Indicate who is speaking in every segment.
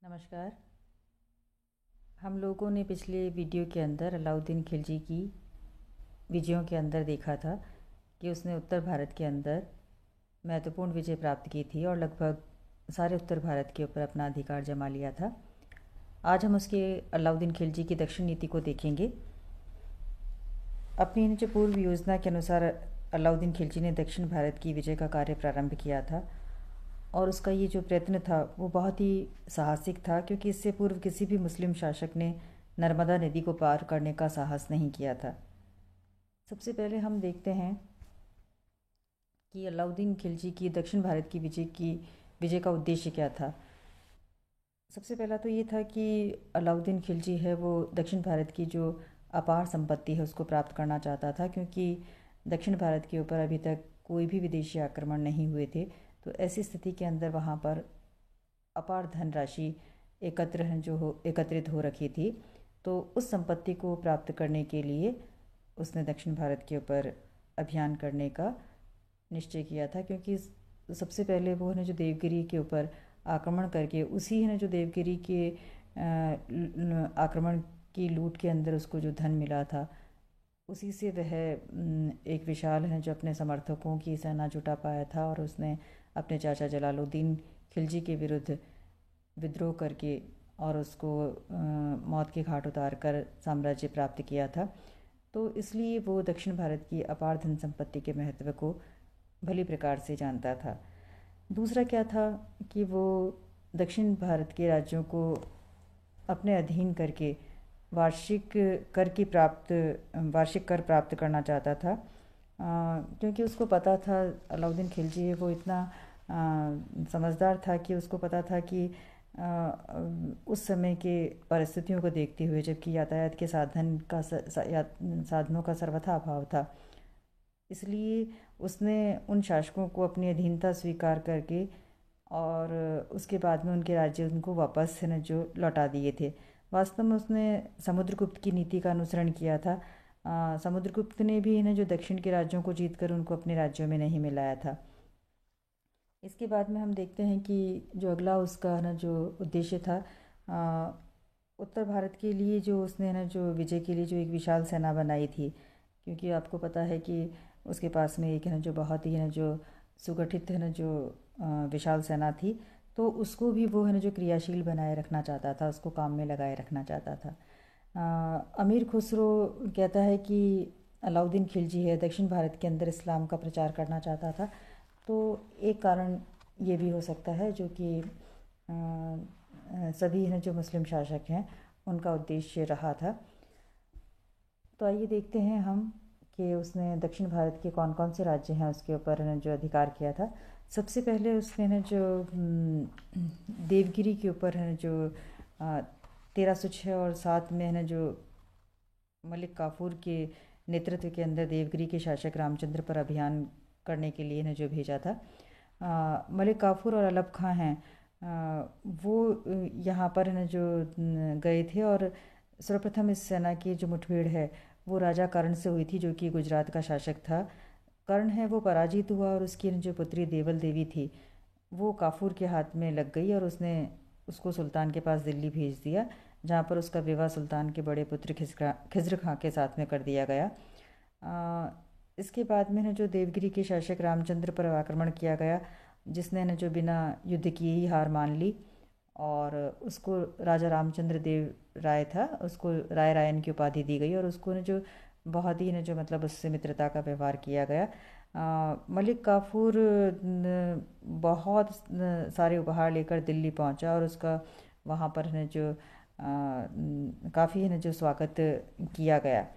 Speaker 1: नमस्कार। हम लोगों ने पिछले वीडियो के अंदर अलाउद्दीन खिलजी की विजयों के अंदर देखा था कि उसने उत्तर भारत के अंदर महत्वपूर्ण विजय प्राप्त की थी और लगभग सारे उत्तर भारत के ऊपर अपना अधिकार जमा लिया था। आज हम उसके अलाउद्दीन खिलजी की दक्षिण नीति को देखेंगे। अपनी जो पूर्व योजना के अनुसार अलाउद्दीन खिलजी ने दक्षिण भारत की विजय का कार्य प्रारंभ किया था और उसका ये जो प्रयत्न था वो बहुत ही साहसिक था, क्योंकि इससे पूर्व किसी भी मुस्लिम शासक ने नर्मदा नदी को पार करने का साहस नहीं किया था। सबसे पहले हम देखते हैं कि अलाउद्दीन खिलजी की दक्षिण भारत की विजय का उद्देश्य क्या था। सबसे पहला तो ये था कि अलाउद्दीन खिलजी है वो दक्षिण भारत की जो अपार संपत्ति है उसको प्राप्त करना चाहता था, क्योंकि दक्षिण भारत के ऊपर अभी तक कोई भी विदेशी आक्रमण नहीं हुए थे। तो ऐसी स्थिति के अंदर वहाँ पर अपार धनराशि एकत्रित हो रखी थी। तो उस संपत्ति को प्राप्त करने के लिए उसने दक्षिण भारत के ऊपर अभियान करने का निश्चय किया था, क्योंकि सबसे पहले वो जो देवगिरी के ऊपर आक्रमण करके उसी जो देवगिरी के आक्रमण की लूट के अंदर उसको जो धन मिला था उसी से वह एक विशाल जो अपने समर्थकों की सेना जुटा पाया था और उसने अपने चाचा जलालुद्दीन खिलजी के विरुद्ध विद्रोह करके और उसको मौत के घाट उतार कर साम्राज्य प्राप्त किया था। तो इसलिए वो दक्षिण भारत की अपार धन संपत्ति के महत्व को भली प्रकार से जानता था। दूसरा क्या था कि वो दक्षिण भारत के राज्यों को अपने अधीन करके वार्षिक कर प्राप्त करना चाहता था, क्योंकि उसको पता था अलाउद्दीन खिलजी है वो इतना समझदार था कि उसको पता था कि उस समय के परिस्थितियों को देखते हुए जबकि यातायात के साधनों का सर्वथा अभाव था, इसलिए उसने उन शासकों को अपनी अधीनता स्वीकार करके और उसके बाद में उनके राज्य उनको वापस जो लौटा दिए थे। वास्तव में उसने समुद्रगुप्त की नीति का अनुसरण किया था। समुद्रगुप्त ने भी जो दक्षिण के राज्यों को जीतकर उनको अपने राज्यों में नहीं मिलाया था। इसके बाद में हम देखते हैं कि जो अगला उसका जो उद्देश्य था, उत्तर भारत के लिए जो उसने जो विजय के लिए जो एक विशाल सेना बनाई थी, क्योंकि आपको पता है कि उसके पास में एक जो बहुत ही जो सुगठित जो विशाल सेना थी, तो उसको भी वो जो क्रियाशील बनाए रखना चाहता था, उसको काम में लगाए रखना चाहता था। अमीर खुसरो कहता है कि अलाउद्दीन खिलजी है दक्षिण भारत के अंदर इस्लाम का प्रचार करना चाहता था। तो एक कारण ये भी हो सकता है जो कि सभी जो मुस्लिम शासक हैं उनका उद्देश्य रहा था। तो आइए देखते हैं हम कि उसने दक्षिण भारत के कौन कौन से राज्य हैं उसके ऊपर जो अधिकार किया था। सबसे पहले उसने जो देवगिरी के ऊपर जो 1306 और 7 में जो मलिक काफूर के नेतृत्व के अंदर देवगिरी के शासक रामचंद्र पर अभियान करने के लिए जो भेजा था। मलिक काफूर और अलब खां हैं वो यहाँ पर जो गए थे और सर्वप्रथम इस सेना की जो मुठभेड़ है वो राजा कर्ण से हुई थी, जो कि गुजरात का शासक था। कर्ण है वो पराजित हुआ और उसकी जो पुत्री देवल देवी थी वो काफूर के हाथ में लग गई और उसने उसको सुल्तान के पास दिल्ली भेज दिया, जहाँ पर उसका विवाह सुल्तान के बड़े पुत्र खिज्र खां के साथ में कर दिया गया। इसके बाद में जो देवगिरी के शासक रामचंद्र पर आक्रमण किया गया, जिसने जो बिना युद्ध किए ही हार मान ली और उसको राजा रामचंद्र देव राय था, उसको राय रायन की उपाधि दी गई और उसको जो बहुत ही जो मतलब उससे मित्रता का व्यवहार किया गया। मलिक काफूर बहुत सारे उपहार लेकर दिल्ली पहुंचा और उसका वहाँ पर जो काफ़ी जो स्वागत किया गया।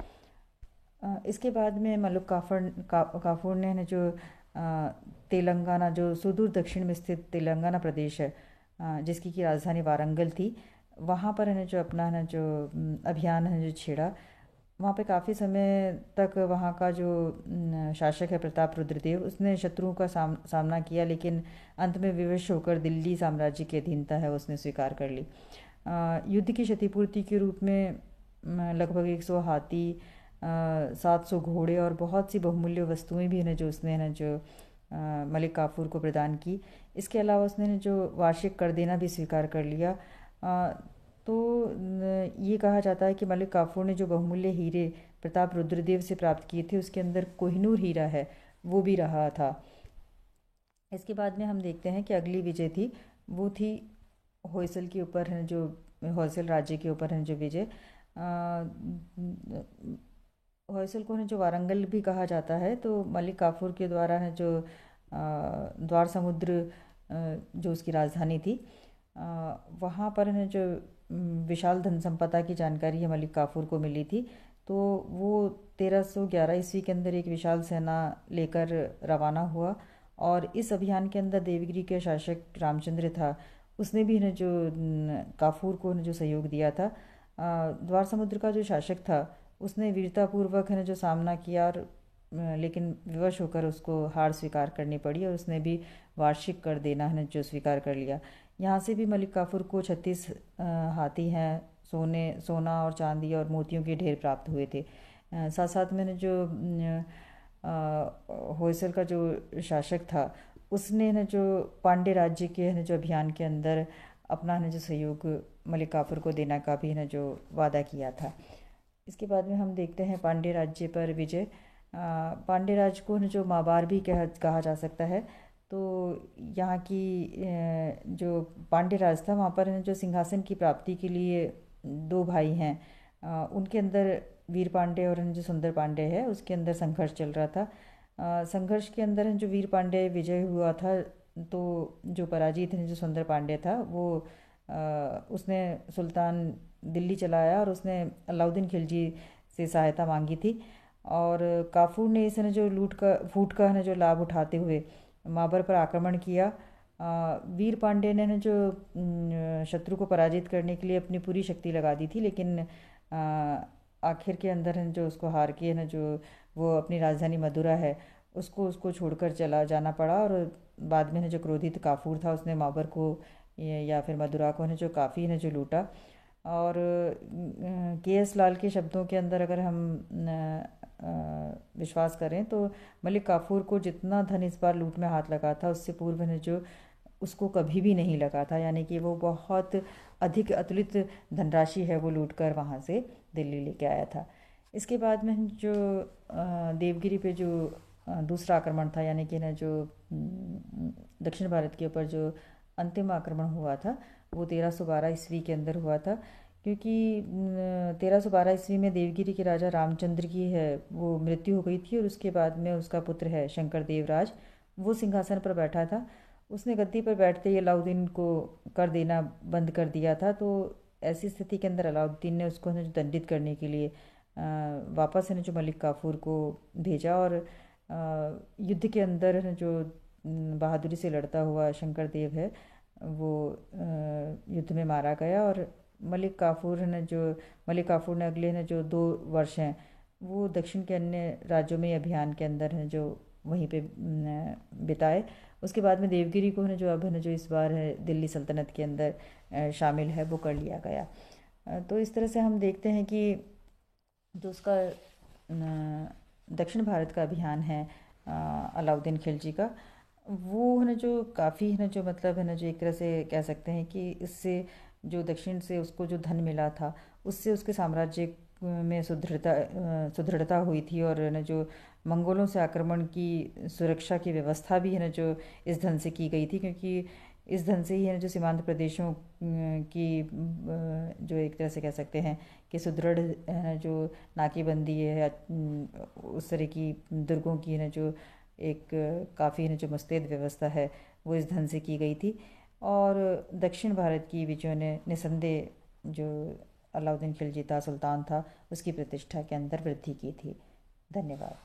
Speaker 1: इसके बाद में मलिक काफूर ने जो तेलंगाना, जो सुदूर दक्षिण में स्थित तेलंगाना प्रदेश है जिसकी की राजधानी वारंगल थी, वहाँ पर जो अपना जो अभियान जो छेड़ा। वहाँ पे काफ़ी समय तक वहाँ का जो शासक है प्रताप रुद्रदेव, उसने शत्रुओं का सामना किया, लेकिन अंत में विवश होकर दिल्ली साम्राज्य की अधीनता है उसने स्वीकार कर ली। युद्ध की क्षतिपूर्ति के रूप में लगभग 100 हाथी, 700 घोड़े और बहुत सी बहुमूल्य वस्तुएं भी जो उसने जो मलिक काफूर को प्रदान की। इसके अलावा उसने जो वार्षिक कर देना भी स्वीकार कर लिया। तो ये कहा जाता है कि मलिक काफूर ने जो बहुमूल्य हीरे प्रताप रुद्रदेव से प्राप्त किए थे उसके अंदर कोहिनूर हीरा है वो भी रहा था। इसके बाद में हम देखते हैं कि अगली विजय थी, वो थी होयसल के ऊपर है जो होयसल राज्य के ऊपर है जो विजय। होयसल को है जो वारंगल भी कहा जाता है, तो मलिक काफूर के द्वारा है जो द्वार समुद्र जो उसकी राजधानी थी, वहाँ पर है जो विशाल धन संपदा की जानकारी है मलिक काफूर को मिली थी। तो वो 1311 ईस्वी के अंदर एक विशाल सेना लेकर रवाना हुआ और इस अभियान के अंदर देवगिरी के शासक रामचंद्र था, उसने भी न जो काफूर को न जो सहयोग दिया था। द्वार समुद्र का जो शासक था उसने वीरतापूर्वक है जो सामना किया और लेकिन विवश होकर उसको हार स्वीकार करनी पड़ी और उसने भी वार्षिक कर देना है जो स्वीकार कर लिया। यहाँ से भी मलिक काफूर को 36 हाथी हैं, सोना और चांदी और मोतियों के ढेर प्राप्त हुए थे। साथ साथ में जो होयसल का जो शासक था उसने न जो पांड्य राज्य के न जो अभियान के अंदर अपना न जो सहयोग मलिक काफूर को देना का भी न जो वादा किया था। इसके बाद में हम देखते हैं पांड्य राज्य पर विजय। पांड्य राज्य को न जो माबार भी कहा जा सकता है। तो यहाँ की जो पांड्य राज था वहाँ पर जो सिंहासन की प्राप्ति के लिए दो भाई हैं, उनके अंदर वीर पांड्य और जो सुंदर पांड्य है उसके अंदर संघर्ष चल रहा था। संघर्ष के अंदर जो वीर पांड्य विजय हुआ था, तो जो पराजित जो सुंदर पांड्य था वो उसने सुल्तान दिल्ली चलाया और उसने अलाउद्दीन खिलजी से सहायता मांगी थी। और काफूर ने इस जो फूट का जो लाभ उठाते हुए माबर पर आक्रमण किया। वीर पांड्य ने जो शत्रु को पराजित करने के लिए अपनी पूरी शक्ति लगा दी थी, लेकिन आखिर के अंदर जो उसको हार के न जो वो अपनी राजधानी मदुरा है उसको छोड़कर चला जाना पड़ा। और बाद में जो क्रोधित काफूर था उसने माबर को या फिर मदुरा को जो काफ़ी ने जो लूटा। और के.एस. लाल के शब्दों के अंदर अगर हम विश्वास करें तो मलिक काफूर को जितना धन इस बार लूट में हाथ लगा था उससे पूर्व ने जो उसको कभी भी नहीं लगा था, यानी कि वो बहुत अधिक अतुलित धनराशि है वो लूट कर वहाँ से दिल्ली लेके आया था। इसके बाद में जो देवगिरी पे जो दूसरा आक्रमण था, यानी कि ना जो दक्षिण भारत के ऊपर जो अंतिम आक्रमण हुआ था वो 1312 ईस्वी के अंदर हुआ था। क्योंकि 1312 ईस्वी में देवगिरी के राजा रामचंद्र की है वो मृत्यु हो गई थी और उसके बाद में उसका पुत्र है शंकर देवराज, वो सिंहासन पर बैठा था। उसने गद्दी पर बैठते ही अलाउद्दीन को कर देना बंद कर दिया था। तो ऐसी स्थिति के अंदर अलाउद्दीन ने उसको दंडित करने के लिए वापस है जो मलिक काफूर को भेजा और युद्ध के अंदर जो बहादुरी से लड़ता हुआ शंकर देव है वो युद्ध में मारा गया। और मलिक काफूर ने अगले न जो 2 वर्ष हैं वो दक्षिण के अन्य राज्यों में अभियान के अंदर हैं जो वहीं पे बिताए। उसके बाद में देवगिरी को जो अब है जो इस बार है दिल्ली सल्तनत के अंदर शामिल है वो कर लिया गया। तो इस तरह से हम देखते हैं कि जो उसका दक्षिण भारत का अभियान है अलाउद्दीन खिलजी का, वो है ना जो काफ़ी है ना जो मतलब है ना जो एक तरह से कह सकते हैं कि इससे जो दक्षिण से उसको जो धन मिला था उससे उसके साम्राज्य में सुदृढ़ता हुई थी। और न जो मंगोलों से आक्रमण की सुरक्षा की व्यवस्था भी है ना जो इस धन से की गई थी, क्योंकि इस धन से ही है ना जो सीमांत प्रदेशों की जो एक तरह से कह सकते हैं कि सुदृढ़ जो नाकेबंदी है उस तरह की दुर्गों की ना जो एक काफ़ी ना जो मुस्तैद व्यवस्था है वो इस धन से की गई थी। और दक्षिण भारत की विजयों ने निसंदेह जो अलाउद्दीन खिलजी था सुल्तान था उसकी प्रतिष्ठा के अंदर वृद्धि की थी। धन्यवाद।